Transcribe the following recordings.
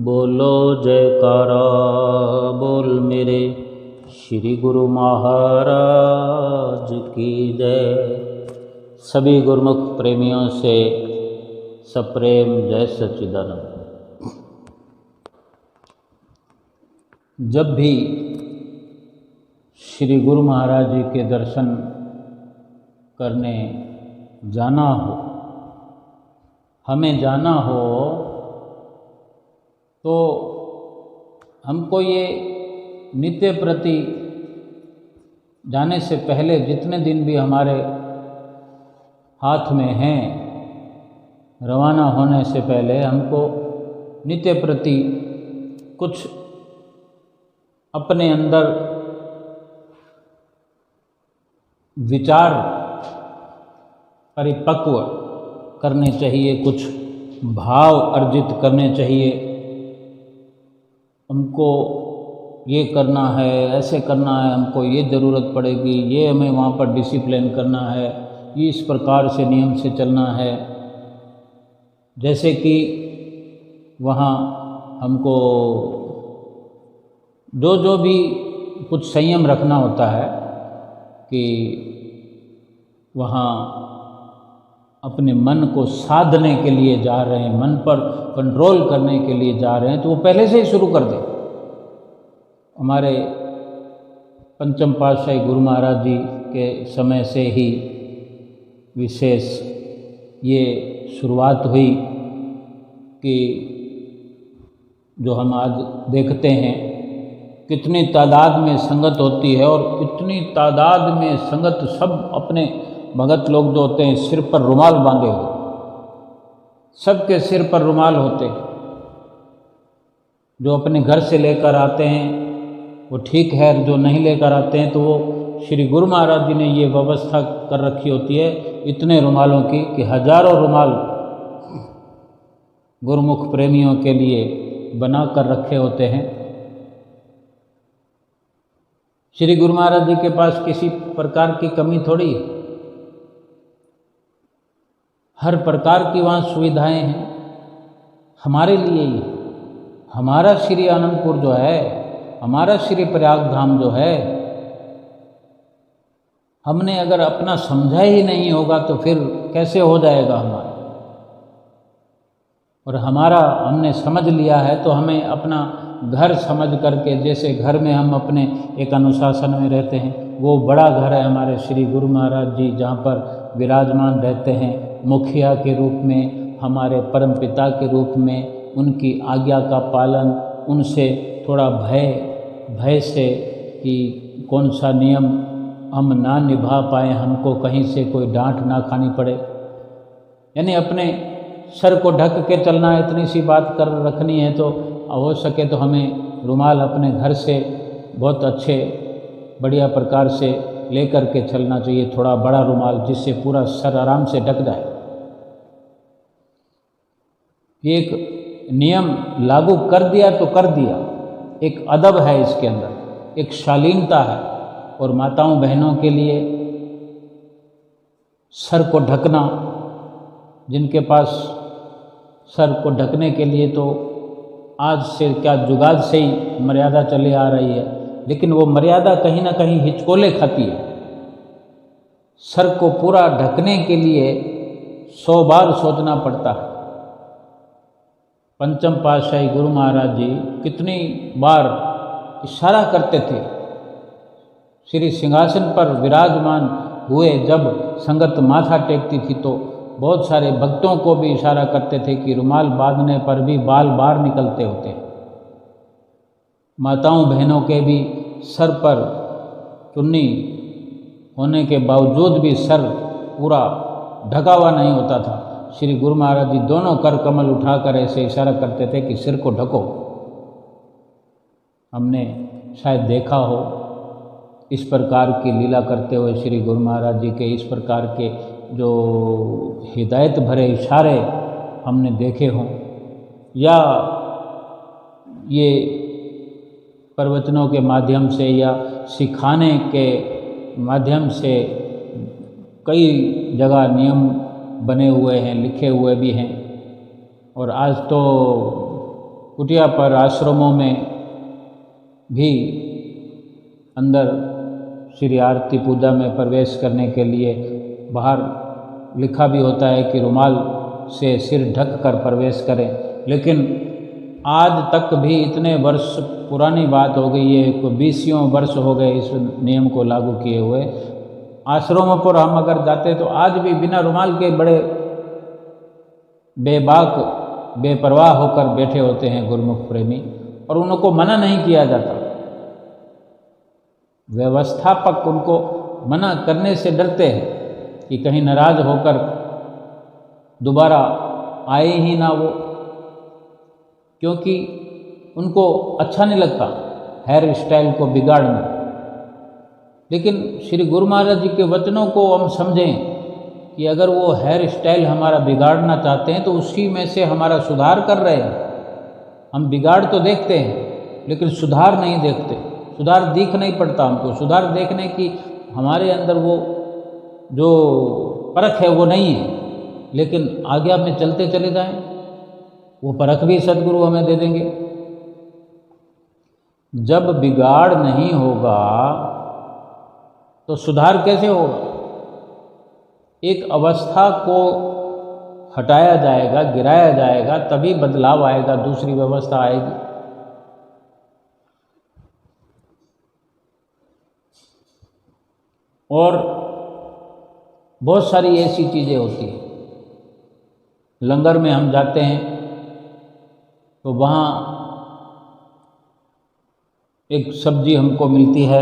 बोलो जयकारा बोल मेरे श्री गुरु महाराज की जय। सभी गुरुमुख प्रेमियों से सप्रेम जय सच्चिदानंद। जब भी श्री गुरु महाराज जी के दर्शन करने जाना हो, हमें जाना हो, तो हमको ये नित्य प्रति जाने से पहले जितने दिन भी हमारे हाथ में हैं, रवाना होने से पहले हमको नित्य प्रति कुछ अपने अंदर विचार परिपक्व करने चाहिए, कुछ भाव अर्जित करने चाहिए। हमको ये करना है, ऐसे करना है, हमको ये ज़रूरत पड़ेगी, ये हमें वहाँ पर डिसिप्लिन करना है, ये इस प्रकार से नियम से चलना है। जैसे कि वहाँ हमको जो भी कुछ संयम रखना होता है कि वहाँ अपने मन को साधने के लिए जा रहे हैं, मन पर कंट्रोल करने के लिए जा रहे हैं, तो वो पहले से ही शुरू कर दें। हमारे पंचम पातशाही गुरु महाराज जी के समय से ही विशेष ये शुरुआत हुई कि जो हम आज देखते हैं कितनी तादाद में संगत होती है, और कितनी तादाद में संगत सब अपने भगत लोग जो होते हैं सिर पर रुमाल बांधे हुए, सबके सिर पर रुमाल होते। जो अपने घर से लेकर आते हैं वो ठीक है, जो नहीं लेकर आते हैं तो वो श्री गुरु महाराज जी ने ये व्यवस्था कर रखी होती है इतने रुमालों की कि हजारों रुमाल गुरुमुख प्रेमियों के लिए बना कर रखे होते हैं। श्री गुरु महाराज जी के पास किसी प्रकार की कमी थोड़ी है, हर प्रकार की वहाँ सुविधाएं हैं हमारे लिए ही। हमारा श्री आनंदपुर जो है, हमारा श्री प्रयाग धाम जो है, हमने अगर अपना समझा ही नहीं होगा तो फिर कैसे हो जाएगा हमारा। और हमारा हमने समझ लिया है तो हमें अपना घर समझ करके, जैसे घर में हम अपने एक अनुशासन में रहते हैं, वो बड़ा घर है हमारे श्री गुरु महाराज जी जहाँ पर विराजमान रहते हैं, मुखिया के रूप में, हमारे परम पिता के रूप में। उनकी आज्ञा का पालन, उनसे थोड़ा भय से कि कौन सा नियम हम ना निभा पाए, हमको कहीं से कोई डांट ना खानी पड़े, यानी अपने सर को ढक के चलना है, इतनी सी बात कर रखनी है। तो हो सके तो हमें रुमाल अपने घर से बहुत अच्छे बढ़िया प्रकार से लेकर के चलना चाहिए, थोड़ा बड़ा रुमाल जिससे पूरा सर आराम से ढक जाए। एक नियम लागू कर दिया तो कर दिया, एक अदब है इसके अंदर, एक शालीनता है। और माताओं बहनों के लिए सर को ढकना, जिनके पास सर को ढकने के लिए तो आज से क्या जुगाड़ से ही मर्यादा चली आ रही है, लेकिन वो मर्यादा कहीं ना कहीं हिचकोले खाती है। सर को पूरा ढकने के लिए 100 बार सोचना पड़ता है। पंचम पातशाही गुरु महाराज जी कितनी बार इशारा करते थे, श्री सिंहासन पर विराजमान हुए जब संगत माथा टेकती थी तो बहुत सारे भक्तों को भी इशारा करते थे कि रुमाल बांधने पर भी बाल बाहर निकलते होते। माताओं बहनों के भी सर पर चुन्नी होने के बावजूद भी सर पूरा ढका हुआ नहीं होता था। श्री गुरु महाराज जी दोनों कर कमल उठाकर ऐसे इशारा करते थे कि सिर को ढको। हमने शायद देखा हो इस प्रकार की लीला करते हुए श्री गुरु महाराज जी के, इस प्रकार के जो हिदायत भरे इशारे हमने देखे हों, या ये प्रवचनों के माध्यम से या सिखाने के माध्यम से कई जगह नियम बने हुए हैं, लिखे हुए भी हैं। और आज तो कुटिया पर आश्रमों में भी अंदर श्री आरती पूजा में प्रवेश करने के लिए बाहर लिखा भी होता है कि रुमाल से सिर ढक कर प्रवेश करें, लेकिन आज तक भी इतने वर्ष पुरानी बात हो गई है, कोई 20 वर्ष हो गए इस नियम को लागू किए हुए। आश्रमों पर हम अगर जाते तो आज भी बिना रुमाल के बड़े बेबाक बेपरवाह होकर बैठे होते हैं गुरुमुख प्रेमी, और उनको मना नहीं किया जाता। व्यवस्थापक उनको मना करने से डरते हैं कि कहीं नाराज होकर दोबारा आए ही ना वो, क्योंकि उनको अच्छा नहीं लगता हेयर स्टाइल को बिगाड़ना। लेकिन श्री गुरु महाराज जी के वचनों को हम समझें कि अगर वो हेयर स्टाइल हमारा बिगाड़ना चाहते हैं तो उसी में से हमारा सुधार कर रहे हैं। हम बिगाड़ तो देखते हैं लेकिन सुधार नहीं देखते, सुधार दिख नहीं पड़ता हमको। सुधार देखने की हमारे अंदर वो जो परख है वो नहीं है, लेकिन आज्ञा में चलते चले जाएं, वो परख भी सद्गुरु हमें दे देंगे। जब बिगाड़ नहीं होगा तो सुधार कैसे होगा? एक अवस्था को हटाया जाएगा, गिराया जाएगा, तभी बदलाव आएगा, दूसरी व्यवस्था आएगी। और बहुत सारी ऐसी चीज़ें होती हैं। लंगर में हम जाते हैं तो वहाँ एक सब्जी हमको मिलती है,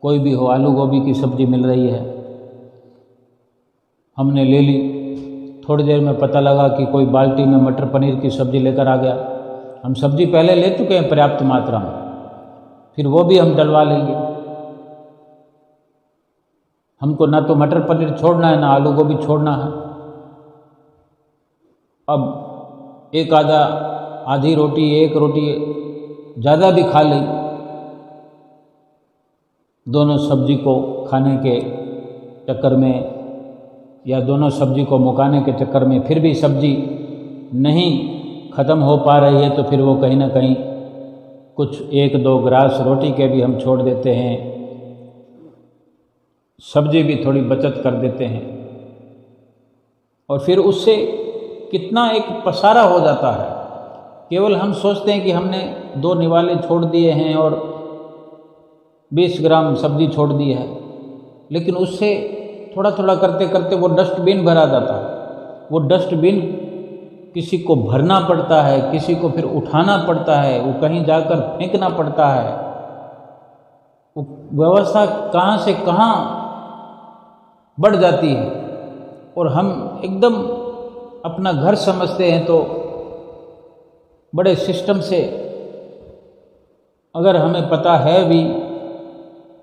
कोई भी हो, आलू गोभी की सब्जी मिल रही है, हमने ले ली। थोड़ी देर में पता लगा कि कोई बाल्टी में मटर पनीर की सब्ज़ी लेकर आ गया। हम सब्ज़ी पहले ले चुके हैं पर्याप्त मात्रा में, फिर वो भी हम डलवा लेंगे। हमको ना तो मटर पनीर छोड़ना है, ना आलू गोभी छोड़ना है। अब एक आधी रोटी, एक रोटी ज़्यादा भी खा ली, दोनों सब्जी को खाने के चक्कर में या दोनों सब्जी को मुकाने के चक्कर में फिर भी सब्जी नहीं ख़त्म हो पा रही है, तो फिर वो कहीं ना कहीं कुछ 1-2 ग्रास रोटी के भी हम छोड़ देते हैं, सब्जी भी थोड़ी बचत कर देते हैं, और फिर उससे कितना एक पसारा हो जाता है। केवल हम सोचते हैं कि हमने 2 निवाले छोड़ दिए हैं और 20 ग्राम सब्जी छोड़ दी है, लेकिन उससे थोड़ा थोड़ा करते करते वो डस्टबिन भरा जाता है। वो डस्टबिन किसी को भरना पड़ता है, किसी को फिर उठाना पड़ता है, वो कहीं जाकर फेंकना पड़ता है। वो व्यवस्था कहाँ से कहाँ बढ़ जाती है, और हम एकदम अपना घर समझते हैं तो बड़े सिस्टम से, अगर हमें पता है भी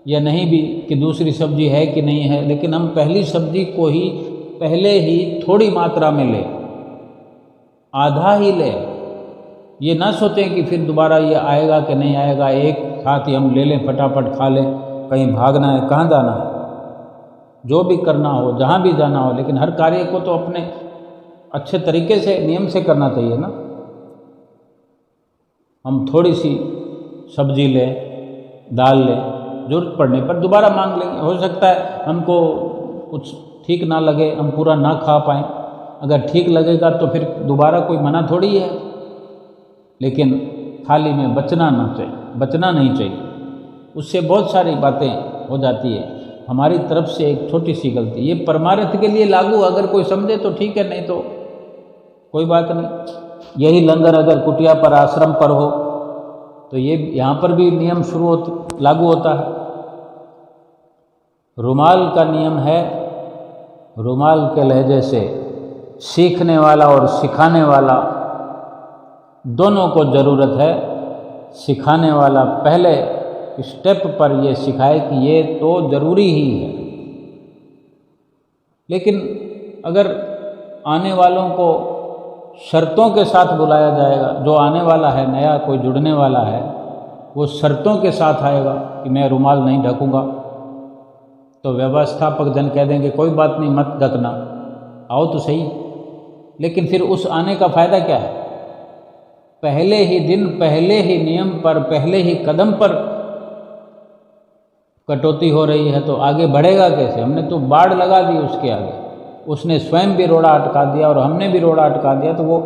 या नहीं भी कि दूसरी सब्जी है कि नहीं है, लेकिन हम पहली सब्जी को ही पहले ही थोड़ी मात्रा में लें, आधा ही लें। ये ना सोचें कि फिर दोबारा ये आएगा कि नहीं आएगा, एक साथ ही हम ले लें, फटाफट खा लें। कहीं भागना है, कहाँ जाना है, जो भी करना हो, जहाँ भी जाना हो, लेकिन हर कार्य को तो अपने अच्छे तरीके से, नियम से करना चाहिए ना। हम थोड़ी सी सब्जी लें, दाल लें, ज़रूरत पड़ने पर दोबारा मांग लेंगे। हो सकता है हमको कुछ ठीक ना लगे, हम पूरा ना खा पाएँ, अगर ठीक लगेगा तो फिर दोबारा कोई मना थोड़ी है, लेकिन थाली में बचना नहीं चाहिए। उससे बहुत सारी बातें हो जाती है, हमारी तरफ से एक छोटी सी गलती। ये परमार्थ के लिए लागू, अगर कोई समझे तो ठीक है, नहीं तो कोई बात नहीं। यही लंगर अगर कुटिया पर, आश्रम पर हो तो ये यहाँ पर भी नियम लागू होता है। रुमाल का नियम है, रुमाल के लहजे से सीखने वाला और सिखाने वाला दोनों को ज़रूरत है। सिखाने वाला पहले स्टेप पर ये सिखाए कि ये तो ज़रूरी ही है, लेकिन अगर आने वालों को शर्तों के साथ बुलाया जाएगा, जो आने वाला है नया, कोई जुड़ने वाला है, वो शर्तों के साथ आएगा कि मैं रुमाल नहीं ढकूंगा, तो व्यवस्थापक जन कह देंगे कोई बात नहीं, मत ढकना, आओ तो सही। लेकिन फिर उस आने का फ़ायदा क्या है? पहले ही दिन, पहले ही नियम पर, पहले ही कदम पर कटौती हो रही है तो आगे बढ़ेगा कैसे? हमने तो बाड़ लगा दी उसके आगे, उसने स्वयं भी रोड़ा अटका दिया और हमने भी रोड़ा अटका दिया, तो वो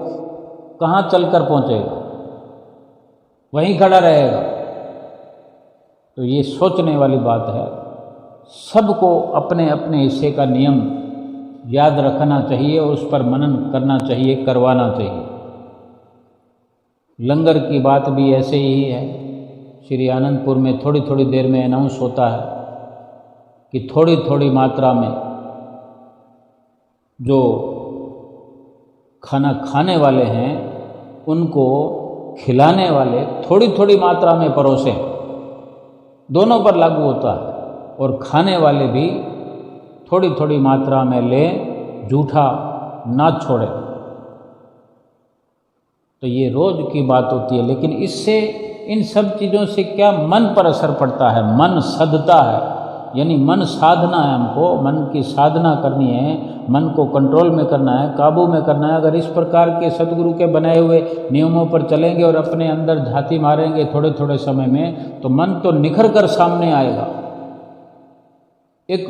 कहाँ चलकर पहुँचेगा? वहीं खड़ा रहेगा। तो ये सोचने वाली बात है। सबको अपने अपने हिस्से का नियम याद रखना चाहिए, उस पर मनन करना चाहिए, करवाना चाहिए। लंगर की बात भी ऐसे ही है। श्री आनंदपुर में थोड़ी थोड़ी देर में अनाउंस होता है कि थोड़ी थोड़ी मात्रा में जो खाना खाने वाले हैं उनको खिलाने वाले थोड़ी थोड़ी मात्रा में परोसें, दोनों पर लागू होता है। और खाने वाले भी थोड़ी थोड़ी मात्रा में लें, झूठा ना छोड़े। तो ये रोज की बात होती है। लेकिन इससे, इन सब चीज़ों से क्या मन पर असर पड़ता है? मन सधता है, यानी मन साधना है। हमको मन की साधना करनी है, मन को कंट्रोल में करना है, काबू में करना है। अगर इस प्रकार के सदगुरु के बनाए हुए नियमों पर चलेंगे और अपने अंदर झांकी मारेंगे थोड़े थोड़े समय में, तो मन तो निखर कर सामने आएगा, एक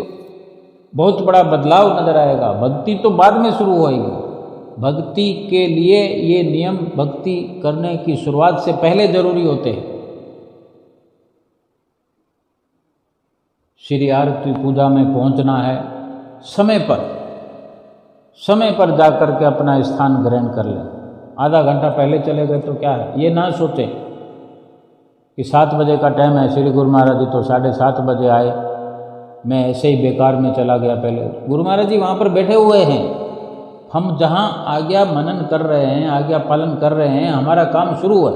बहुत बड़ा बदलाव नजर आएगा। भक्ति तो बाद में शुरू होएगी। भक्ति के लिए ये नियम भक्ति करने की शुरुआत से पहले जरूरी होते हैं। श्री आरती पूजा में पहुंचना है समय पर जा कर के अपना स्थान ग्रहण कर लें। आधा घंटा पहले चले गए तो क्या है? ये ना सोचें कि 7 बजे का टाइम है, श्री गुरु महाराज जी तो 7:30 बजे आए, मैं ऐसे ही बेकार में चला गया। पहले गुरु महाराज जी वहाँ पर बैठे हुए हैं, हम जहाँ आज्ञा मनन कर रहे हैं, आज्ञा पालन कर रहे हैं, हमारा काम शुरू है।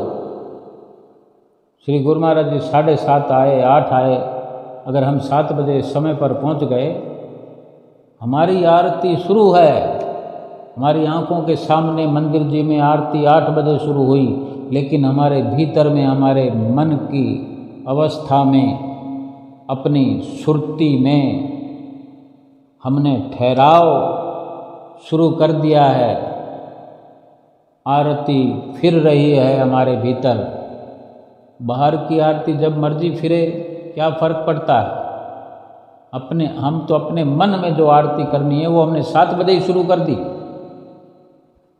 श्री गुरु महाराज जी 7:30 आए, 8 आए, अगर हम 7 बजे समय पर पहुंच गए, हमारी आरती शुरू है। हमारी आंखों के सामने मंदिर जी में आरती 8 बजे शुरू हुई, लेकिन हमारे भीतर में, हमारे मन की अवस्था में, अपनी सुरती में हमने ठहराव शुरू कर दिया है। आरती फिर रही है हमारे भीतर। बाहर की आरती जब मर्जी फिरे, क्या फर्क पड़ता है? हम तो अपने मन में जो आरती करनी है वो हमने 7 बजे ही शुरू कर दी।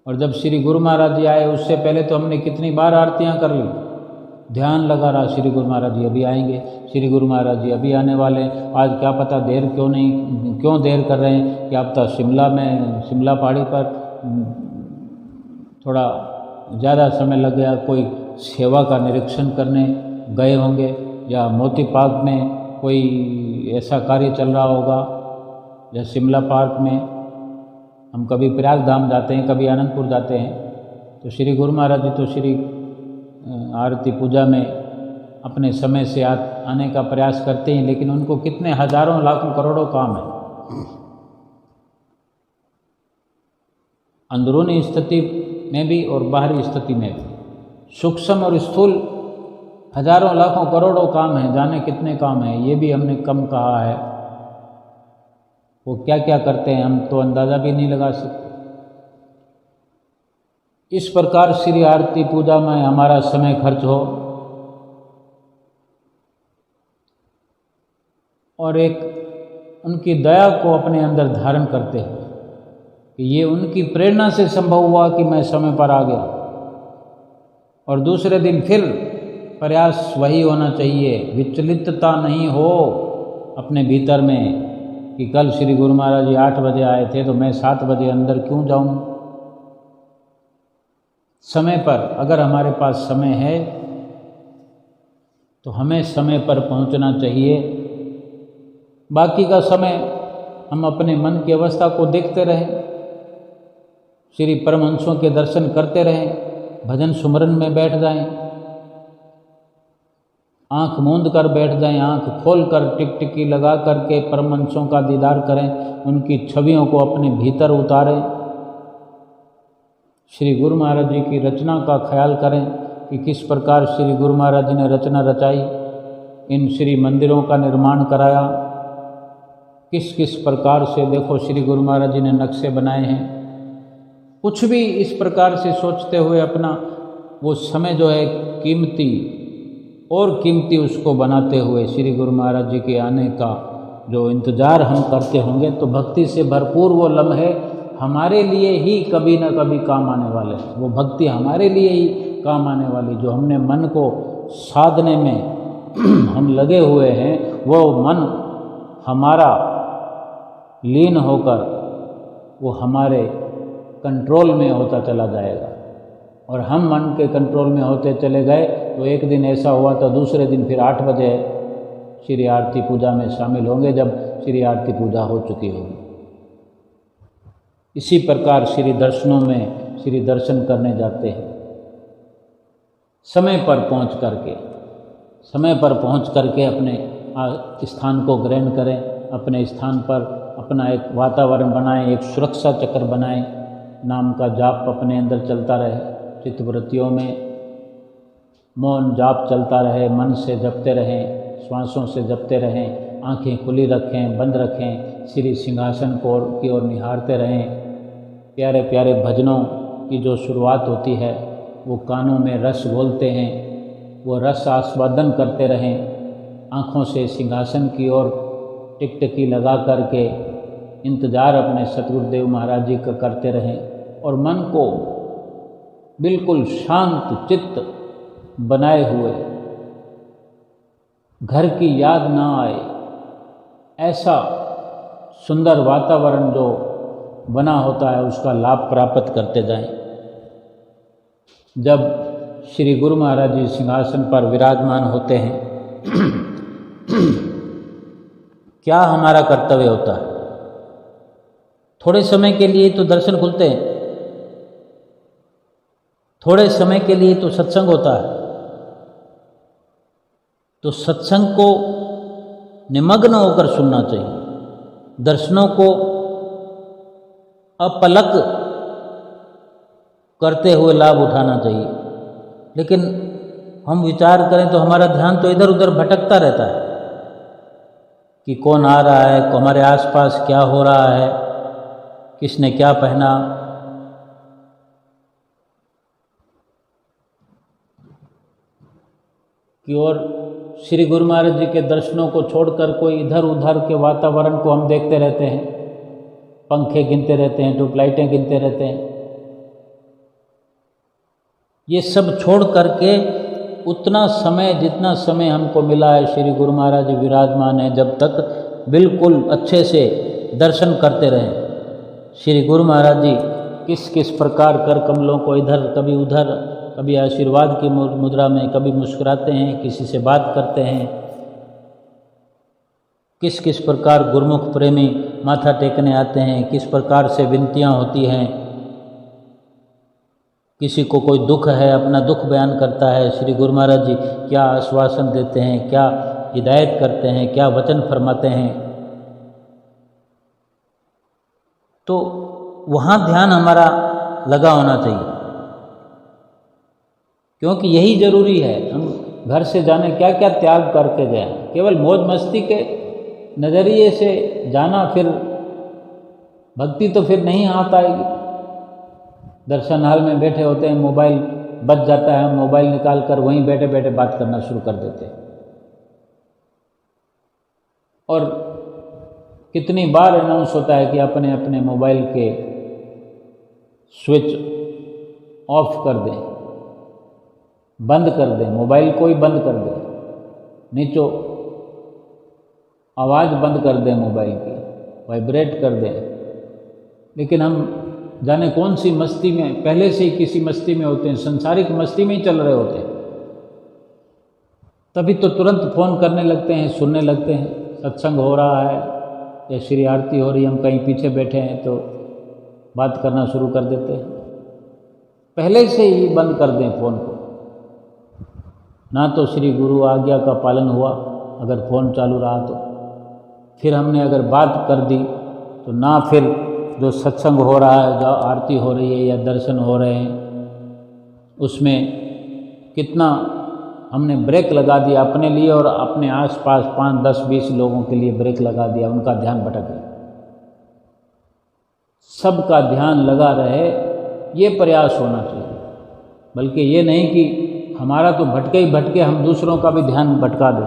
और जब श्री गुरु महाराज जी आए उससे पहले तो हमने कितनी बार आरतियां कर ली। ध्यान लगा रहा, श्री गुरु महाराज जी अभी आएंगे, श्री गुरु महाराज जी अभी आने वाले हैं। आज क्या पता क्यों देर कर रहे हैं, क्या पता शिमला पहाड़ी पर थोड़ा ज़्यादा समय लग गया, कोई सेवा का निरीक्षण करने गए होंगे, या मोती पार्क में कोई ऐसा कार्य चल रहा होगा, या शिमला पार्क में हम कभी प्रयाग धाम जाते हैं, कभी आनंदपुर जाते हैं। तो श्री गुरु महाराज जी तो श्री आरती पूजा में अपने समय से आने का प्रयास करते हैं, लेकिन उनको कितने हजारों लाखों करोड़ों काम है। अंदरूनी स्थिति में भी और बाहरी स्थिति में भी, सूक्ष्म और स्थूल हजारों लाखों करोड़ों काम हैं, जाने कितने काम हैं, ये भी हमने कम कहा है। वो क्या क्या करते हैं हम तो अंदाज़ा भी नहीं लगा सकते। इस प्रकार श्री आरती पूजा में हमारा समय खर्च हो और एक उनकी दया को अपने अंदर धारण करते हैं कि ये उनकी प्रेरणा से संभव हुआ कि मैं समय पर आ गया। और दूसरे दिन फिर प्रयास वही होना चाहिए, विचलितता नहीं हो अपने भीतर में कि कल श्री गुरु महाराज जी 8 बजे आए थे तो मैं 7 बजे अंदर क्यों जाऊं। समय पर, अगर हमारे पास समय है तो हमें समय पर पहुंचना चाहिए। बाकी का समय हम अपने मन की अवस्था को देखते रहें, श्री परमहंसों के दर्शन करते रहें, भजन सुमरन में बैठ जाएं, आंख मूंद कर बैठ जाएं, आंख खोल कर टिकटिकी लगा करके परमहंसों का दीदार करें, उनकी छवियों को अपने भीतर उतारें। श्री गुरु महाराज जी की रचना का ख्याल करें कि किस प्रकार श्री गुरु महाराज जी ने रचना रचाई, इन श्री मंदिरों का निर्माण कराया, किस किस प्रकार से देखो श्री गुरु महाराज जी ने नक्शे बनाए हैं। कुछ भी इस प्रकार से सोचते हुए अपना वो समय जो है कीमती और कीमती उसको बनाते हुए श्री गुरु महाराज जी के आने का जो इंतज़ार हम करते होंगे, तो भक्ति से भरपूर वो लम्हे हमारे लिए ही कभी ना कभी काम आने वाले हैं। वो भक्ति हमारे लिए ही काम आने वाली, जो हमने मन को साधने में हम लगे हुए हैं, वो मन हमारा लीन होकर वो हमारे कंट्रोल में होता चला जाएगा। और हम मन के कंट्रोल में होते चले गए तो एक दिन ऐसा हुआ तो दूसरे दिन फिर 8 बजे श्री आरती पूजा में शामिल होंगे, जब श्री आरती पूजा हो चुकी होगी। इसी प्रकार श्री दर्शनों में श्री दर्शन करने जाते हैं, समय पर पहुंच करके अपने स्थान को ग्रहण करें, अपने स्थान पर अपना एक वातावरण बनाएं, एक सुरक्षा चक्र बनाएं, नाम का जाप अपने अंदर चलता रहे, चित्तवृत्तियों में मौन जाप चलता रहे, मन से जपते रहें, श्वासों से जपते रहें, आंखें खुली रखें, बंद रखें, श्री सिंहासन की ओर निहारते रहें। प्यारे प्यारे भजनों की जो शुरुआत होती है वो कानों में रस घोलते हैं, वो रस आस्वादन करते रहें, आँखों से सिंहासन की ओर टिकटिकी लगा करके इंतज़ार अपने सतगुरुदेव महाराज जी का करते रहें और मन को बिल्कुल शांत चित्त बनाए हुए, घर की याद ना आए, ऐसा सुंदर वातावरण जो बना होता है उसका लाभ प्राप्त करते जाएं। जब श्री गुरु महाराज जी सिंहासन पर विराजमान होते हैं क्या हमारा कर्तव्य होता है? थोड़े समय के लिए तो दर्शन खुलते हैं, थोड़े समय के लिए तो सत्संग होता है, तो सत्संग को निमग्न होकर सुनना चाहिए, दर्शनों को अपलक करते हुए लाभ उठाना चाहिए। लेकिन हम विचार करें तो हमारा ध्यान तो इधर उधर भटकता रहता है कि कौन आ रहा है, हमारे आसपास क्या हो रहा है, किसने क्या पहना, कि और श्री गुरु महाराज जी के दर्शनों को छोड़कर कोई इधर उधर के वातावरण को हम देखते रहते हैं, पंखे गिनते रहते हैं, ट्यूबलाइटें गिनते रहते हैं। ये सब छोड़ करके उतना समय, जितना समय हमको मिला है, श्री गुरु महाराज जी विराजमान है, जब तक बिल्कुल अच्छे से दर्शन करते रहें। श्री गुरु महाराज जी किस किस प्रकार कर कमलों को इधर कभी उधर, कभी आशीर्वाद की मुद्रा में, कभी मुस्कुराते हैं, किसी से बात करते हैं, किस किस प्रकार गुरुमुख प्रेमी माथा टेकने आते हैं, किस प्रकार से विनतियाँ होती हैं, किसी को कोई दुख है अपना दुख बयान करता है, श्री गुरु महाराज जी क्या आश्वासन देते हैं, क्या हिदायत करते हैं, क्या वचन फरमाते हैं। तो वहाँ ध्यान हमारा लगा होना चाहिए, क्योंकि यही ज़रूरी है। हम घर से जाने क्या क्या त्याग करके जाएं, केवल मौज मस्ती के नज़रिए से जाना, फिर भक्ति तो फिर नहीं हाथ आएगी। दर्शन हाल में बैठे होते हैं, मोबाइल बज जाता है, हम मोबाइल निकाल कर वहीं बैठे बैठे बात करना शुरू कर देते हैं। और कितनी बार अनाउंस होता है कि अपने अपने मोबाइल के स्विच ऑफ कर दें, बंद कर दें, मोबाइल को ही बंद कर दें, नीचो आवाज़ बंद कर दें, मोबाइल की वाइब्रेट कर दें। लेकिन हम जाने कौन सी मस्ती में, पहले से ही किसी मस्ती में होते हैं, संसारिक मस्ती में ही चल रहे होते हैं, तभी तो तुरंत फ़ोन करने लगते हैं, सुनने लगते हैं, सत्संग हो रहा है या श्री आरती हो रही, हम कहीं पीछे बैठे हैं तो बात करना शुरू कर देते हैं। पहले से ही बंद कर दें फ़ोन को, ना तो श्री गुरु आज्ञा का पालन हुआ अगर फ़ोन चालू रहा तो, फिर हमने अगर बात कर दी तो ना फिर जो सत्संग हो रहा है, जो आरती हो रही है या दर्शन हो रहे हैं, उसमें कितना हमने ब्रेक लगा दिया अपने लिए और अपने आसपास 5, 10, 20 लोगों के लिए ब्रेक लगा दिया, उनका ध्यान भटक गया। सबका ध्यान लगा रहे, ये प्रयास होना चाहिए। बल्कि ये नहीं कि हमारा तो भटके ही भटके, हम दूसरों का भी ध्यान भटका दें।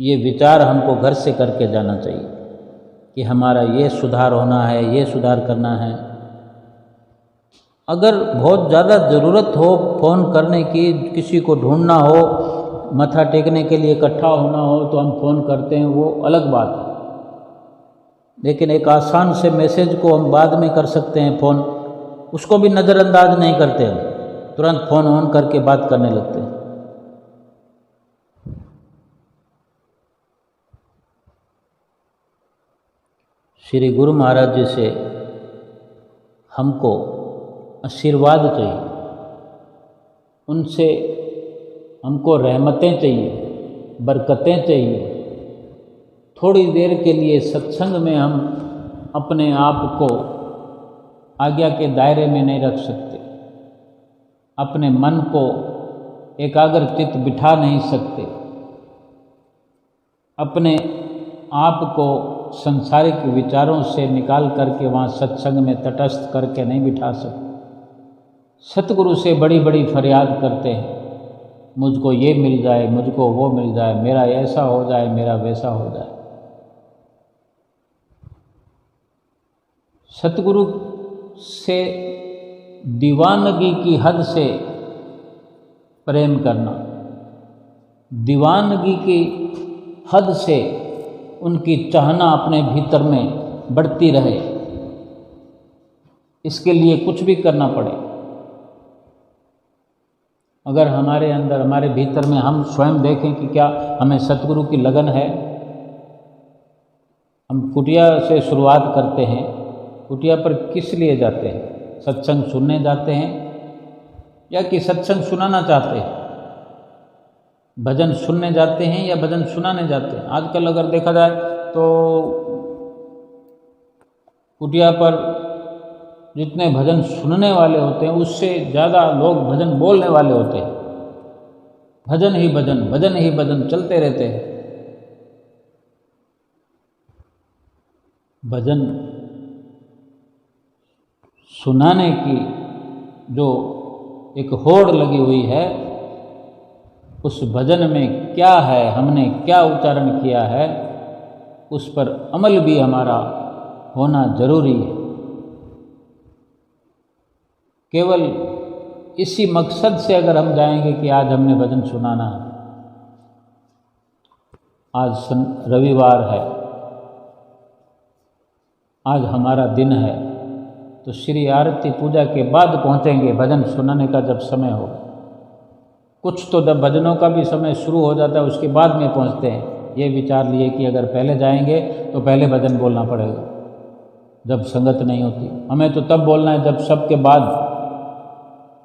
ये विचार हमको घर से करके जाना चाहिए कि हमारा ये सुधार होना है, ये सुधार करना है। अगर बहुत ज़्यादा ज़रूरत हो फ़ोन करने की, किसी को ढूंढना हो, मत्था टेकने के लिए इकट्ठा होना हो तो हम फ़ोन करते हैं, वो अलग बात है। लेकिन एक आसान से मैसेज को हम बाद में कर सकते हैं फ़ोन, उसको भी नज़रअंदाज नहीं करते, हम तुरंत फ़ोन ऑन करके बात करने लगते हैं। श्री गुरु महाराज जी से हमको आशीर्वाद चाहिए, उनसे हमको रहमतें चाहिए, बरकतें चाहिए। थोड़ी देर के लिए सत्संग में हम अपने आप को आज्ञा के दायरे में नहीं रख सकते, अपने मन को एकाग्रचित बिठा नहीं सकते, अपने आप को संसारिक विचारों से निकाल करके वहाँ सत्संग में तटस्थ करके नहीं बिठा सकते। सतगुरु से बड़ी बड़ी फरियाद करते हैं, मुझको ये मिल जाए, मुझको वो मिल जाए, मेरा ऐसा हो जाए, मेरा वैसा हो जाए। सतगुरु से दीवानगी की हद से प्रेम करना, दीवानगी की हद से उनकी चाहना अपने भीतर में बढ़ती रहे, इसके लिए कुछ भी करना पड़े। अगर हमारे अंदर, हमारे भीतर में हम स्वयं देखें कि क्या हमें सतगुरु की लगन है। हम कुटिया से शुरुआत करते हैं, कुटिया पर किस लिए जाते हैं? सत्संग सुनने जाते हैं या कि सत्संग सुनाना चाहते हैं? भजन सुनने जाते हैं या भजन सुनाने जाते हैं? आजकल अगर देखा जाए तो कुटिया पर जितने भजन सुनने वाले होते हैं उससे ज़्यादा लोग भजन बोलने वाले होते हैं। भजन ही भजन, भजन ही भजन चलते रहते हैं। भजन सुनाने की जो एक होड़ लगी हुई है, उस भजन में क्या है, हमने क्या उच्चारण किया है, उस पर अमल भी हमारा होना जरूरी है। केवल इसी मकसद से अगर हम जाएंगे कि आज हमने भजन सुनाना है, आज रविवार है, आज हमारा दिन है, तो श्री आरती पूजा के बाद पहुंचेंगे भजन सुनाने का जब समय हो। कुछ तो जब भजनों का भी समय शुरू हो जाता है उसके बाद में पहुंचते हैं। ये विचार लिए कि अगर पहले जाएंगे तो पहले भजन बोलना पड़ेगा, जब संगत नहीं होती। हमें तो तब बोलना है जब सबके बाद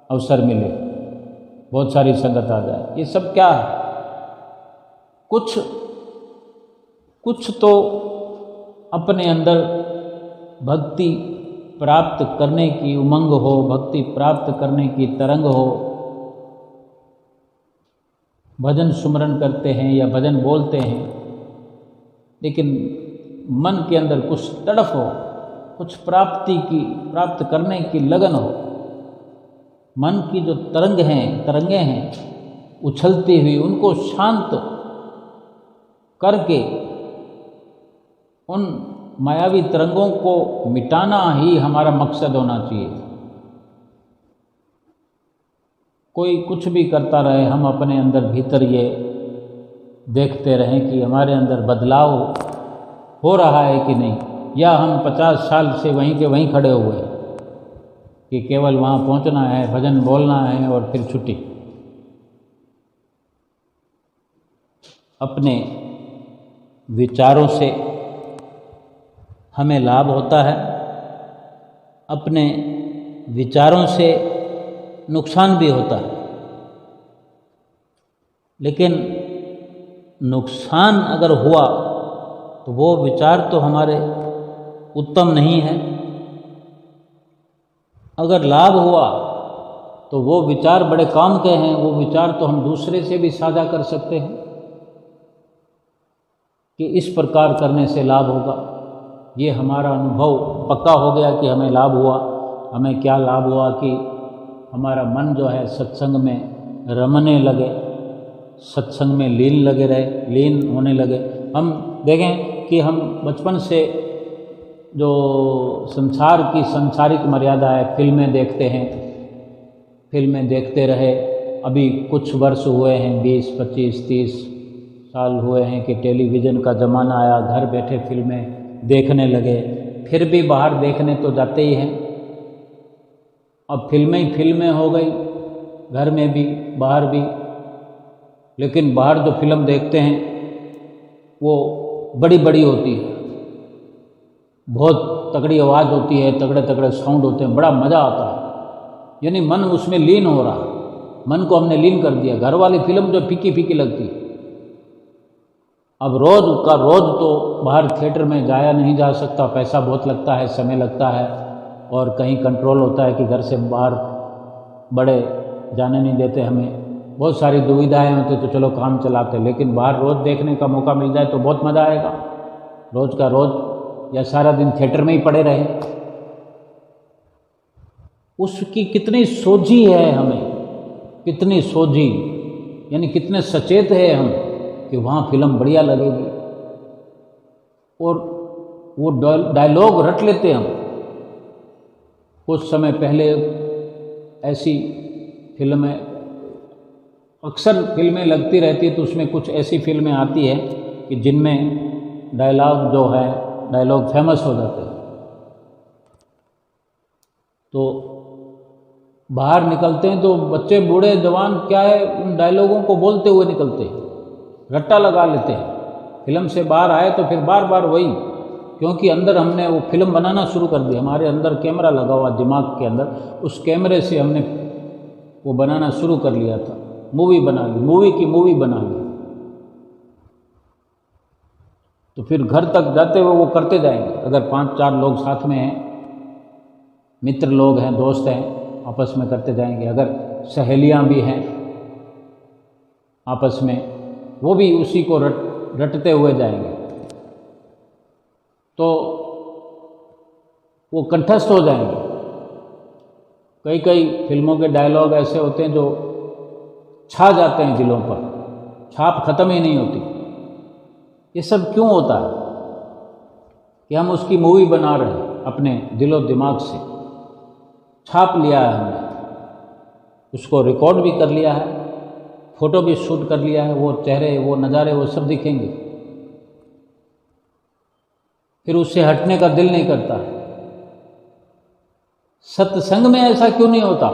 अवसर मिले, बहुत सारी संगत आ जाए। ये सब क्या है? कुछ तो अपने अंदर भक्ति प्राप्त करने की उमंग हो, भक्ति प्राप्त करने की तरंग हो। भजन सुमरन करते हैं या भजन बोलते हैं, लेकिन मन के अंदर कुछ तड़फ हो, कुछ प्राप्त करने की लगन हो। मन की जो तरंगें हैं उछलती हुई, उनको शांत करके उन मायावी तरंगों को मिटाना ही हमारा मकसद होना चाहिए। कोई कुछ भी करता रहे, हम अपने अंदर भीतर ये देखते रहें कि हमारे अंदर बदलाव हो रहा है कि नहीं, या हम 50 साल से वहीं के वहीं खड़े हुए हैं कि केवल वहाँ पहुँचना है, भजन बोलना है और फिर छुट्टी। अपने विचारों से हमें लाभ होता है, अपने विचारों से नुकसान भी होता है। लेकिन नुकसान अगर हुआ तो वो विचार तो हमारे उत्तम नहीं है। अगर लाभ हुआ तो वो विचार बड़े काम के हैं, वो विचार तो हम दूसरे से भी साझा कर सकते हैं कि इस प्रकार करने से लाभ होगा। ये हमारा अनुभव पक्का हो गया कि हमें लाभ हुआ, हमें क्या लाभ हुआ कि हमारा मन जो है सत्संग में रमने लगे, सत्संग में लीन होने लगे। हम देखें कि हम बचपन से जो संसार की सांसारिक मर्यादा है, फिल्में देखते हैं, फिल्में देखते रहे। अभी कुछ वर्ष हुए हैं, 20, 25, 30 साल हुए हैं कि टेलीविज़न का ज़माना आया, घर बैठे फिल्में देखने लगे। फिर भी बाहर देखने तो जाते ही हैं। अब फिल्में ही फिल्में हो गई, घर में भी बाहर भी। लेकिन बाहर जो फिल्म देखते हैं वो बड़ी बड़ी होती है, बहुत तगड़ी आवाज़ होती है, तगड़े तगड़े साउंड होते हैं, बड़ा मज़ा आता है। यानी मन उसमें लीन हो रहा, मन को हमने लीन कर दिया। घर वाली फिल्म जो फीकी फीकी लगती, अब रोज़ का रोज़ तो बाहर थिएटर में जाया नहीं जा सकता, पैसा बहुत लगता है, समय लगता है, और कहीं कंट्रोल होता है कि घर से बाहर बड़े जाने नहीं देते हमें, बहुत सारी दुविधाएं होती तो चलो काम चलाते। लेकिन बाहर रोज़ देखने का मौका मिल जाए तो बहुत मज़ा आएगा। रोज़ का रोज़ या सारा दिन थिएटर में ही पड़े रहे, उसकी कितनी सोझी है हमें, कितनी सोझी, यानी कितने सचेत है हम कि वहाँ फिल्म बढ़िया लगेगी, और वो डायलॉग रट लेते हम। कुछ समय पहले ऐसी फिल्में, अक्सर फिल्में लगती रहती तो उसमें कुछ ऐसी फिल्में आती है कि जिनमें डायलॉग जो है, डायलॉग फेमस हो जाते हैं। तो बाहर निकलते हैं तो बच्चे बूढ़े जवान क्या है, उन डायलॉगों को बोलते हुए निकलते हैं, रट्टा लगा लेते हैं। फिल्म से बाहर आए तो फिर बार बार वही, क्योंकि अंदर हमने वो फिल्म बनाना शुरू कर दी। हमारे अंदर कैमरा लगा हुआ दिमाग के अंदर, उस कैमरे से हमने वो बनाना शुरू कर लिया था, मूवी बना ली, मूवी की मूवी बना ली। तो फिर घर तक जाते हुए वो करते जाएंगे। अगर 5-4 लोग साथ में हैं, मित्र लोग हैं, दोस्त हैं, आपस में करते जाएंगे। अगर सहेलियां भी हैं आपस में, वो भी उसी को रटते हुए जाएंगे, तो वो कंठस्थ हो जाएंगे। कई कई फिल्मों के डायलॉग ऐसे होते हैं जो छा जाते हैं दिलों पर, छाप खत्म ही नहीं होती। ये सब क्यों होता है कि हम उसकी मूवी बना रहे हैं, अपने दिलो दिमाग से छाप लिया है हमने, उसको रिकॉर्ड भी कर लिया है, फोटो भी शूट कर लिया है, वो चेहरे, वो नज़ारे, वो सब दिखेंगे। फिर उससे हटने का दिल नहीं करता। सत्संग में ऐसा क्यों नहीं होता?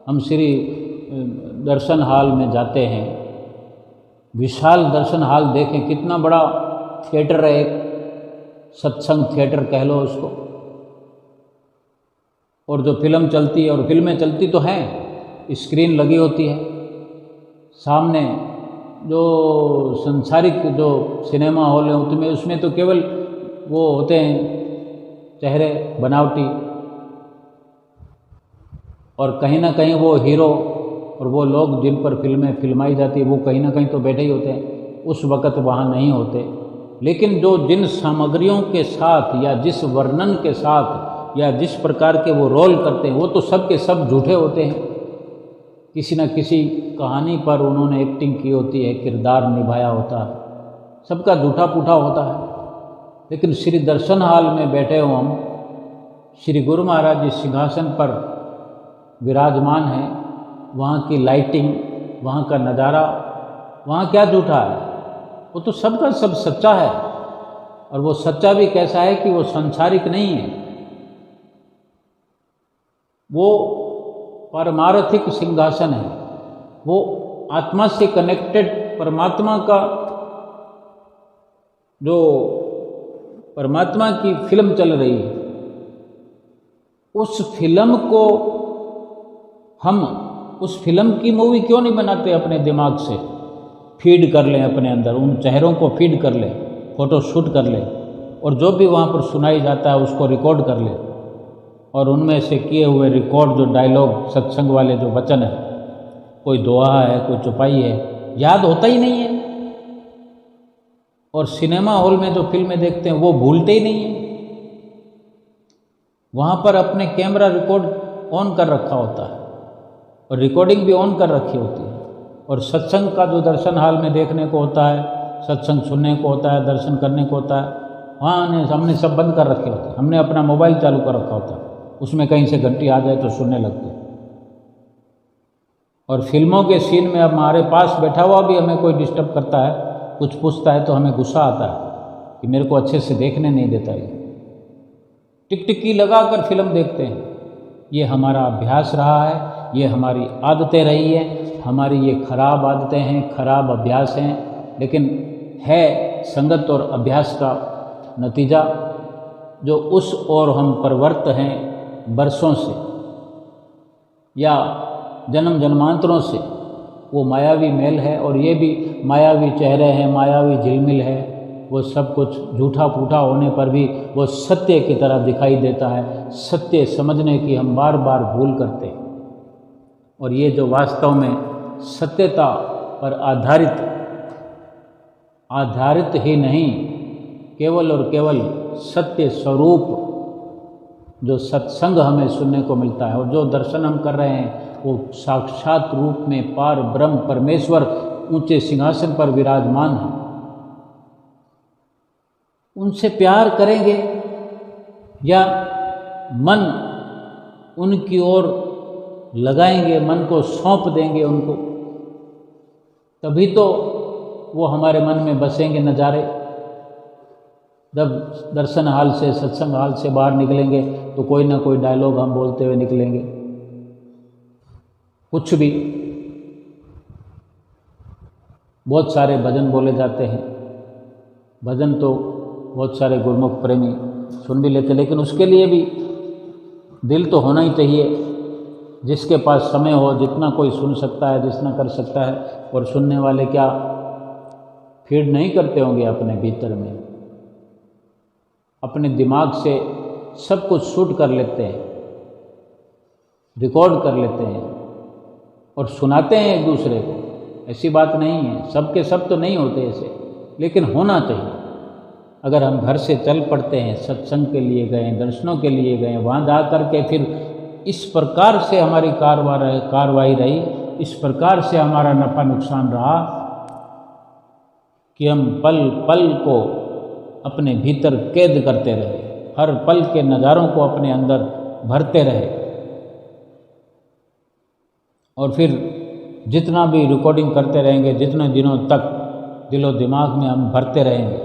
हम श्री दर्शन हॉल में जाते हैं, विशाल दर्शन हॉल देखें, कितना बड़ा थिएटर है, एक सत्संग थिएटर कह लो उसको। और जो फिल्म चलती है, और फिल्में चलती तो हैं, स्क्रीन लगी होती है सामने। जो संसारिक जो सिनेमा हॉल है उसमें तो केवल वो होते हैं चेहरे बनावटी, और कहीं ना कहीं वो हीरो और वो लोग जिन पर फिल्में फिल्माई जाती है वो कहीं ना कहीं तो बैठे ही होते हैं, उस वक़्त वहाँ नहीं होते। लेकिन जो जिन सामग्रियों के साथ या जिस वर्णन के साथ या जिस प्रकार के वो रोल करते हैं, वो तो सब के सब झूठे होते हैं। किसी न किसी कहानी पर उन्होंने एक्टिंग की होती है, किरदार निभाया होता है, सबका झूठा पूठा होता है। लेकिन श्री दर्शन हॉल में बैठे हो हम, श्री गुरु महाराज जी सिंहासन पर विराजमान हैं, वहाँ की लाइटिंग, वहाँ का नज़ारा, वहाँ क्या झूठा है? वो तो सबका सब सच्चा है। और वो सच्चा भी कैसा है कि वो सांसारिक नहीं है, वो पारमार्थिक सिंहासन है। वो आत्मा से कनेक्टेड परमात्मा का, जो परमात्मा की फिल्म चल रही है, उस फिल्म को हम, उस फिल्म की मूवी क्यों नहीं बनाते? अपने दिमाग से फीड कर लें अपने अंदर, उन चेहरों को फीड कर लें, फोटो शूट कर लें, और जो भी वहाँ पर सुनाई जाता है उसको रिकॉर्ड कर लें। और उनमें से किए हुए रिकॉर्ड जो डायलॉग, सत्संग वाले जो वचन है, कोई दोहा है, कोई चौपाई है, याद होता ही नहीं है। और सिनेमा हॉल में जो फिल्में देखते हैं वो भूलते ही नहीं हैं। वहाँ पर अपने कैमरा रिकॉर्ड ऑन कर रखा होता है और रिकॉर्डिंग भी ऑन कर रखी होती है। और सत्संग का जो दर्शन हाल में देखने को होता है, सत्संग सुनने को होता है, दर्शन करने को होता है, वहाँ हमने सब बंद कर रखे होते हैं। हमने अपना मोबाइल चालू कर रखा होता है, उसमें कहीं से घंटी आ जाए तो सुनने लगते हैं। और फिल्मों के सीन में अब हमारे पास बैठा हुआ भी हमें कोई डिस्टर्ब करता है, कुछ पूछता है, तो हमें गुस्सा आता है कि मेरे को अच्छे से देखने नहीं देता। ये टिकटिकी लगा कर फिल्म देखते हैं। ये हमारा अभ्यास रहा है, ये हमारी आदतें रही हैं, हमारी ये खराब आदतें हैं, खराब अभ्यास हैं, लेकिन है संगत और अभ्यास का नतीजा जो उस ओर हम प्रवृत्त हैं बरसों से या जन्म जन्मांतरों से। वो मायावी मेल है और ये भी मायावी चेहरे हैं, मायावी झिलमिल है। वो सब कुछ झूठा फूठा होने पर भी वो सत्य की तरह दिखाई देता है। सत्य समझने की हम बार बार भूल करते हैं। और ये जो वास्तव में सत्यता पर आधारित ही नहीं, केवल और केवल सत्य स्वरूप जो सत्संग हमें सुनने को मिलता है और जो दर्शन हम कर रहे हैं, वो साक्षात रूप में पार ब्रह्म परमेश्वर ऊंचे सिंहासन पर विराजमान है। उनसे प्यार करेंगे या मन उनकी ओर लगाएंगे, मन को सौंप देंगे उनको, तभी तो वो हमारे मन में बसेंगे नज़ारे। जब दर्शन हाल से, सत्संग हाल से बाहर निकलेंगे तो कोई ना कोई डायलॉग हम बोलते हुए निकलेंगे, कुछ भी। बहुत सारे भजन बोले जाते हैं, भजन तो बहुत सारे गुरमुख प्रेमी सुन भी लेते, लेकिन उसके लिए भी दिल तो होना ही चाहिए। जिसके पास समय हो, जितना कोई सुन सकता है, जितना कर सकता है। और सुनने वाले क्या फीड नहीं करते होंगे अपने भीतर में, अपने दिमाग से सब कुछ शूट कर लेते हैं, रिकॉर्ड कर लेते हैं और सुनाते हैं एक दूसरे को। ऐसी बात नहीं है, सबके सब तो नहीं होते ऐसे, लेकिन होना चाहिए। अगर हम घर से चल पड़ते हैं, सत्संग के लिए गए, दर्शनों के लिए गए, वहाँ जा कर के फिर इस प्रकार से हमारी कार्रवाई रही, इस प्रकार से हमारा नफ़ा नुकसान रहा कि हम पल पल को अपने भीतर कैद करते रहे, हर पल के नज़ारों को अपने अंदर भरते रहे। और फिर जितना भी रिकॉर्डिंग करते रहेंगे, जितने दिनों तक दिलो दिमाग में हम भरते रहेंगे,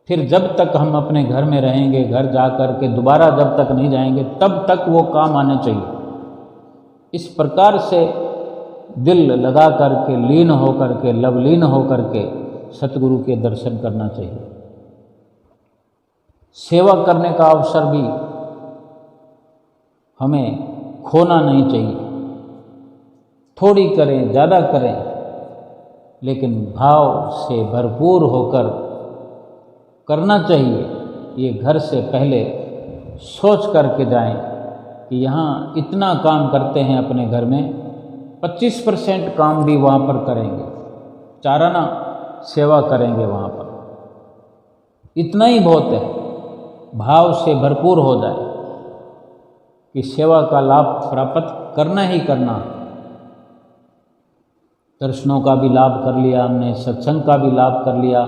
फिर जब तक हम अपने घर में रहेंगे, घर जा कर के दोबारा जब तक नहीं जाएंगे, तब तक वो काम आने चाहिए। इस प्रकार से दिल लगा कर के, लीन हो कर के, लवलीन हो कर के सतगुरु के दर्शन करना चाहिए। सेवा करने का अवसर भी हमें खोना नहीं चाहिए। थोड़ी करें, ज़्यादा करें, लेकिन भाव से भरपूर होकर करना चाहिए। ये घर से पहले सोच करके जाएं कि यहाँ इतना काम करते हैं अपने घर में, 25% काम भी वहाँ पर करेंगे, चाराना सेवा करेंगे वहाँ पर। इतना ही बहुत है, भाव से भरपूर हो जाए कि सेवा का लाभ प्राप्त करना ही करना। दर्शनों का भी लाभ कर लिया हमने, सत्संग का भी लाभ कर लिया।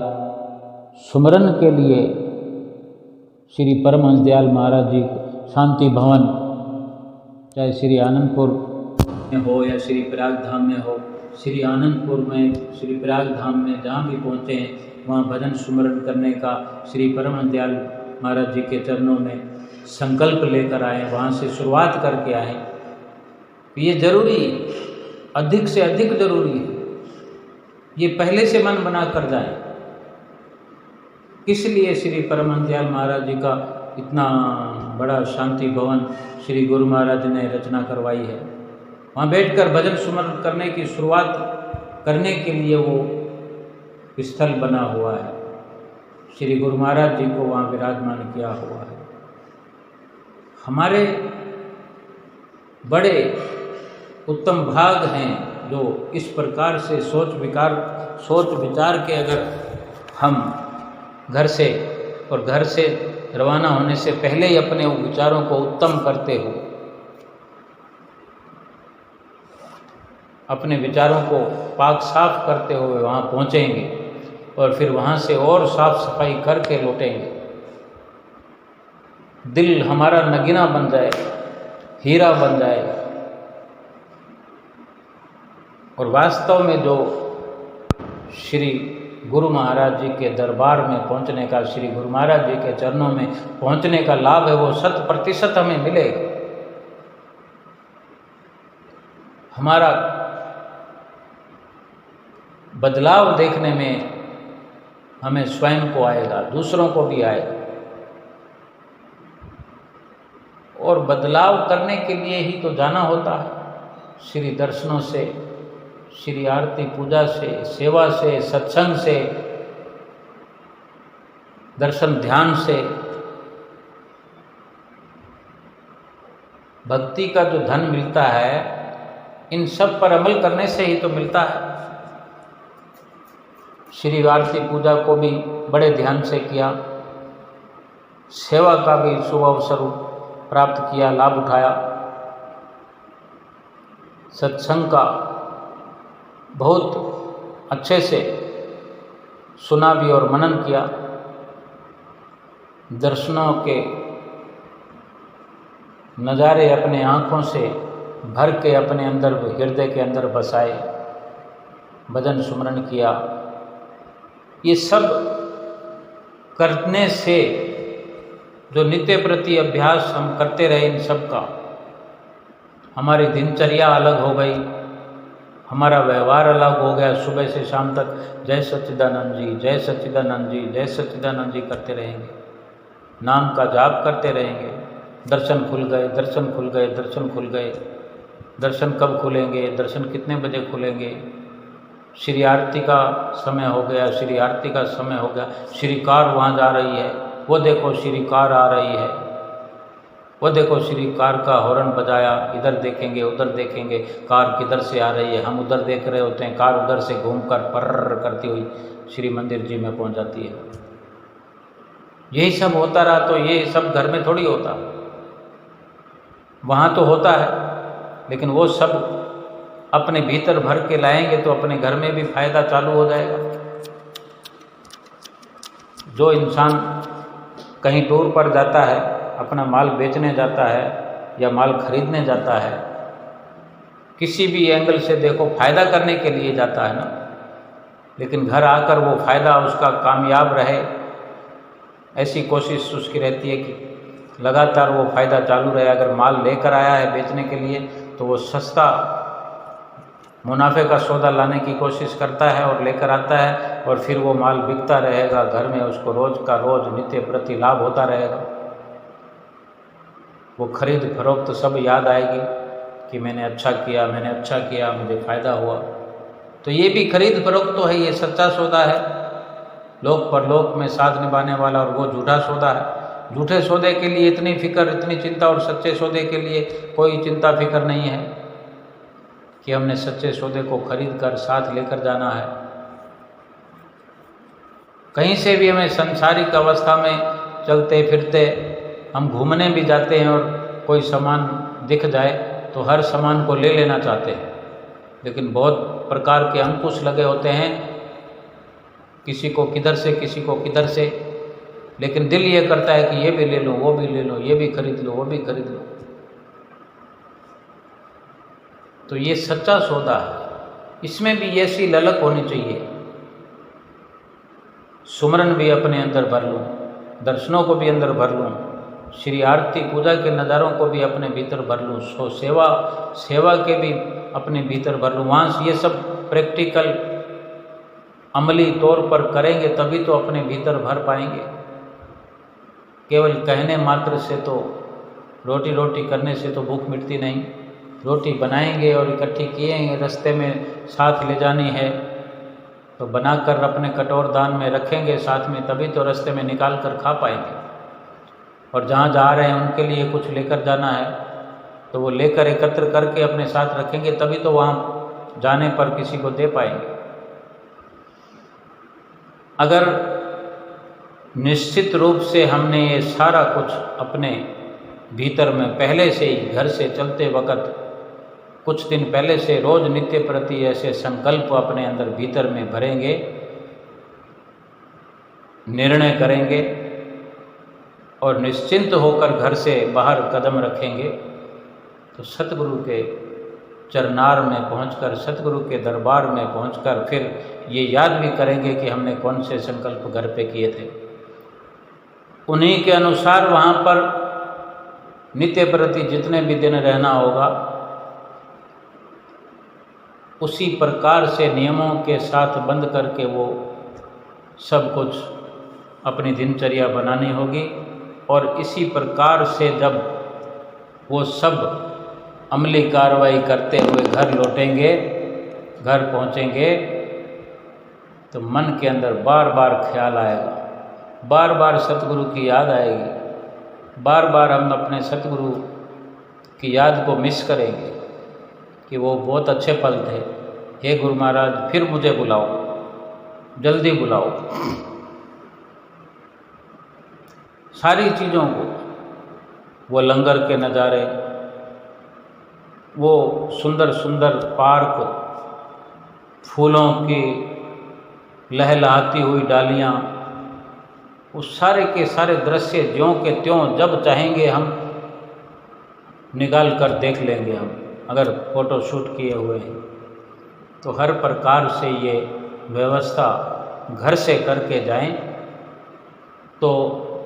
सुमरन के लिए श्री परमहंस दयाल महाराज जी शांति भवन, चाहे श्री आनंदपुर में हो या श्री प्रयाग धाम में हो, श्री आनंदपुर में, श्री प्रयाग धाम में जहाँ भी पहुँचे हैं, वहाँ भजन सुमरन करने का श्री परमहंस दयाल महाराज जी के चरणों में संकल्प लेकर आए, वहाँ से शुरुआत करके आए। ये जरूरी, अधिक से अधिक जरूरी है, ये पहले से मन बना कर जाए। किस लिए श्री परमहंस दयाल महाराज जी का इतना बड़ा शांति भवन श्री गुरु महाराज ने रचना करवाई है। वहाँ बैठकर भजन सुमरन करने की शुरुआत करने के लिए वो स्थल बना हुआ है। श्री गुरु महाराज जी को वहाँ विराजमान किया हुआ है। हमारे बड़े उत्तम भाग हैं जो इस प्रकार से सोच विचार के अगर हम घर से रवाना होने से पहले ही अपने विचारों को उत्तम करते हो, अपने विचारों को पाक साफ करते हुए वहाँ पहुँचेंगे और फिर वहाँ से और साफ सफाई करके लौटेंगे। दिल हमारा नगीना बन जाए, हीरा बन जाए। और वास्तव में जो श्री गुरु महाराज जी के दरबार में पहुंचने का, श्री गुरु महाराज जी के चरणों में पहुंचने का लाभ है, वो 100% हमें मिलेगा। हमारा बदलाव देखने में हमें स्वयं को आएगा, दूसरों को भी आएगा। और बदलाव करने के लिए ही तो जाना होता है, श्री दर्शनों से, श्री आरती पूजा से, सेवा से, सत्संग से, दर्शन ध्यान से। भक्ति का जो धन मिलता है, इन सब पर अमल करने से ही तो मिलता है। श्री आरती पूजा को भी बड़े ध्यान से किया, सेवा का भी शुभ अवसर प्राप्त किया, लाभ उठाया, सत्संग का बहुत अच्छे से सुना भी और मनन किया, दर्शनों के नज़ारे अपने आँखों से भर के अपने अंदर, हृदय के अंदर बसाए, भजन सुमरण किया। ये सब करने से जो नित्य प्रति अभ्यास हम करते रहे, इन सब का हमारी दिनचर्या अलग हो गई, हमारा व्यवहार अलग हो गया। सुबह से शाम तक जय सच्चिदानंद जी, जय सच्चिदानंद जी, जय सच्चिदानंद जी करते रहेंगे, नाम का जाप करते रहेंगे। दर्शन खुल गए, दर्शन खुल गए, दर्शन खुल गए। दर्शन कब खुलेंगे, दर्शन कितने बजे खुलेंगे? श्री आरती का समय हो गया, श्री आरती का समय हो गया, श्री कार वहाँ जा रही है, वो देखो श्री कार आ रही है, वो देखो श्री कार का हॉर्न बजाया, इधर देखेंगे उधर देखेंगे, कार किधर से आ रही है, हम उधर देख रहे होते हैं, कार उधर से घूमकर पर्र करती हुई श्री मंदिर जी में पहुंच जाती है। यही सब होता रहा तो ये सब घर में थोड़ी होता, वहाँ तो होता है, लेकिन वो सब अपने भीतर भर के लाएंगे तो अपने घर में भी फायदा चालू हो जाएगा। जो इंसान कहीं टूर पर जाता है, अपना माल बेचने जाता है या माल खरीदने जाता है, किसी भी एंगल से देखो फायदा करने के लिए जाता है ना, लेकिन घर आकर वो फायदा उसका कामयाब रहे, ऐसी कोशिश उसकी रहती है कि लगातार वो फायदा चालू रहे। अगर माल लेकर आया है बेचने के लिए तो वो सस्ता मुनाफे का सौदा लाने की कोशिश करता है और लेकर आता है, और फिर वो माल बिकता रहेगा, घर में उसको रोज का रोज नित्य प्रति लाभ होता रहेगा। वो खरीद फरोख्त सब याद आएगी कि मैंने अच्छा किया, मैंने अच्छा किया, मुझे फ़ायदा हुआ। तो ये भी खरीद फरोख्त तो है, ये सच्चा सौदा है, लोक परलोक में साथ निभाने वाला, और वो झूठा सौदा है। झूठे सौदे के लिए इतनी फिक्र, इतनी चिंता, और सच्चे सौदे के लिए कोई चिंता फिक्र नहीं है कि हमने सच्चे सौदे को खरीद कर साथ लेकर जाना है। कहीं से भी हमें संसारिक अवस्था में चलते फिरते हम घूमने भी जाते हैं और कोई सामान दिख जाए तो हर सामान को ले लेना चाहते हैं, लेकिन बहुत प्रकार के अंकुश लगे होते हैं, किसी को किधर से, किसी को किधर से, लेकिन दिल ये करता है कि ये भी ले लो, वो भी ले लो, ये भी खरीद लो, वो भी खरीद लो। तो ये सच्चा सौदा है, इसमें भी ऐसी ललक होनी चाहिए। सुमरन भी अपने अंदर भर लूँ, दर्शनों को भी अंदर भर लूँ, श्री आरती पूजा के नज़ारों को भी अपने भीतर भर लूँ, सो सेवा के भी अपने भीतर भर लूँ। वहाँ से ये सब प्रैक्टिकल अमली तौर पर करेंगे तभी तो अपने भीतर भर पाएंगे। केवल कहने मात्र से तो, रोटी रोटी करने से तो भूख मिटती नहीं। रोटी बनाएंगे और इकट्ठी किएंगे, रास्ते में साथ ले जानी है तो बनाकर अपने कटोर दान में रखेंगे साथ में, तभी तो रास्ते में निकाल कर खा पाएंगे। और जहाँ जा रहे हैं उनके लिए कुछ लेकर जाना है तो वो लेकर एकत्र करके अपने साथ रखेंगे, तभी तो वहाँ जाने पर किसी को दे पाएंगे। अगर निश्चित रूप से हमने ये सारा कुछ अपने भीतर में पहले से ही घर से चलते वक्त कुछ दिन पहले से रोज नित्य प्रति ऐसे संकल्प अपने अंदर भीतर में भरेंगे, निर्णय करेंगे और निश्चिंत होकर घर से बाहर कदम रखेंगे तो सतगुरु के चरनार में पहुंचकर, सतगुरु के दरबार में पहुंचकर फिर ये याद भी करेंगे कि हमने कौन से संकल्प घर पे किए थे। उन्हीं के अनुसार वहाँ पर नित्य प्रति जितने भी दिन रहना होगा उसी प्रकार से नियमों के साथ बंद करके वो सब कुछ अपनी दिनचर्या बनानी होगी। और इसी प्रकार से जब वो सब अमली कार्रवाई करते हुए घर लौटेंगे, घर पहुँचेंगे, तो मन के अंदर बार बार ख्याल आएगा, बार बार सतगुरु की याद आएगी, बार बार हम अपने सतगुरु की याद को मिस करेंगे कि वो बहुत अच्छे पल थे। हे गुरु महाराज फिर मुझे बुलाओ, जल्दी बुलाओ। सारी चीज़ों को, वो लंगर के नज़ारे, वो सुंदर सुंदर पार्क, फूलों की लहलहाती हुई डालियाँ, उस सारे के सारे दृश्य ज्यों के त्यों जब चाहेंगे हम निकाल कर देख लेंगे। हम अगर फ़ोटो शूट किए हुए हैं तो हर प्रकार से ये व्यवस्था घर से करके जाएं तो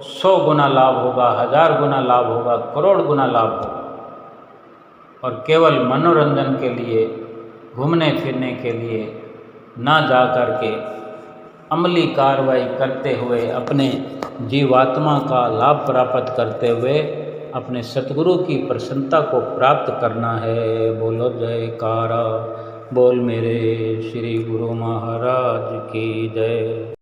100 गुना लाभ होगा, 1000 गुना लाभ होगा, करोड़ गुना लाभ होगा। और केवल मनोरंजन के लिए, घूमने फिरने के लिए ना जा कर के अमली कार्रवाई करते हुए अपने जीवात्मा का लाभ प्राप्त करते हुए अपने सतगुरु की प्रसन्नता को प्राप्त करना है। बोलो जयकारा, बोल मेरे श्री गुरु महाराज की जय।